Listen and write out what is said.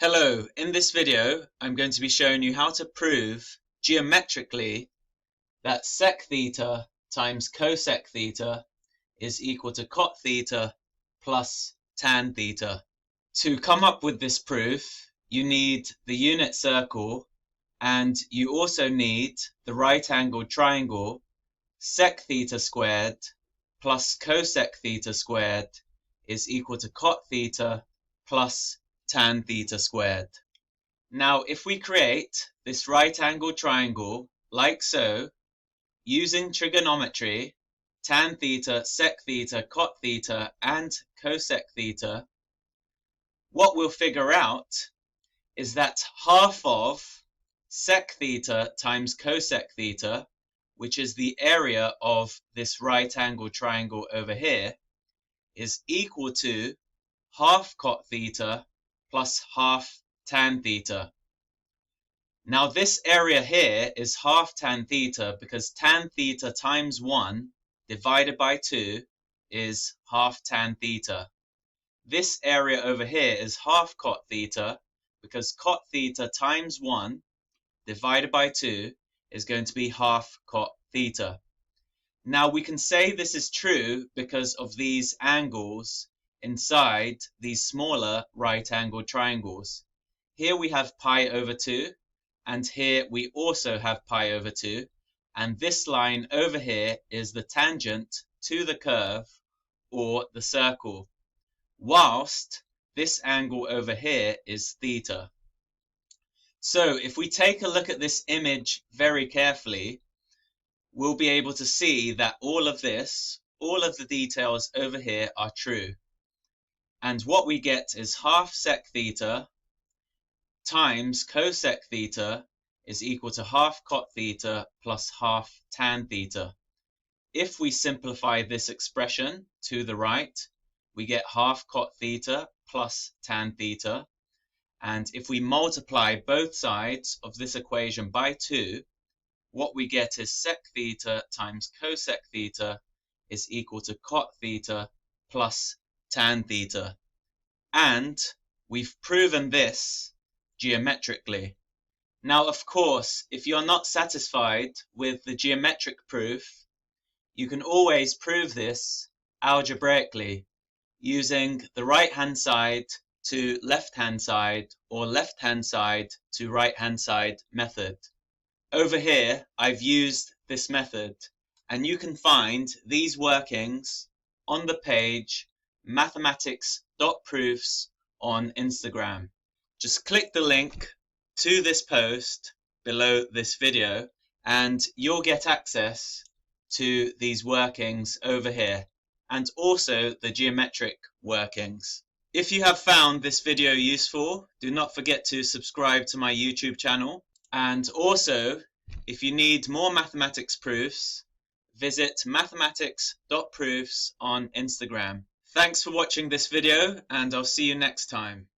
Hello, in this video I'm going to be showing you how to prove geometrically that secθ times cosecθ is equal to cotθ plus tanθ. To come up with this proof, you need the unit circle and you also need the right angled triangle secθ squared plus cosecθ squared is equal to cotθ plus tanθ squared. Now, if we create this right angled triangle like so, using trigonometry, tanθ, secθ, cotθ, and cosecθ, what we'll figure out is that half of secθ times cosecθ, which is the area of this right angled triangle over here, is equal to half cotθ plus half tanθ. Now this area here is half tanθ because tanθ times 1 divided by 2 is half tanθ. This area over here is half cotθ because cotθ times 1 divided by 2 is going to be half cotθ. Now we can say this is true because of these angles inside these smaller right angled triangles. Here we have pi over 2 and here we also have pi over 2, and this line over here is the tangent to the curve or the circle, whilst this angle over here is theta. So if we take a look at this image very carefully, we'll be able to see that all of the details over here are true. And what we get is half secθ times cosecθ is equal to half cotθ plus half tanθ. If we simplify this expression to the right, we get half cotθ plus tanθ. And if we multiply both sides of this equation by 2, what we get is secθ times cosecθ is equal to cotθ plus tanθ. And we've proven this geometrically. Now, of course, if you're not satisfied with the geometric proof, you can always prove this algebraically using the right-hand side to left-hand side or left-hand side to right-hand side method. Over here, I've used this method, and you can find these workings on the page mathematics.proofs on Instagram. Just click the link to this post below this video and you'll get access to these workings over here and also the geometric workings. If you have found this video useful, do not forget to subscribe to my YouTube channel, and also if you need more mathematics proofs, visit mathematics.proofs on Instagram. Thanks for watching this video, and I'll see you next time.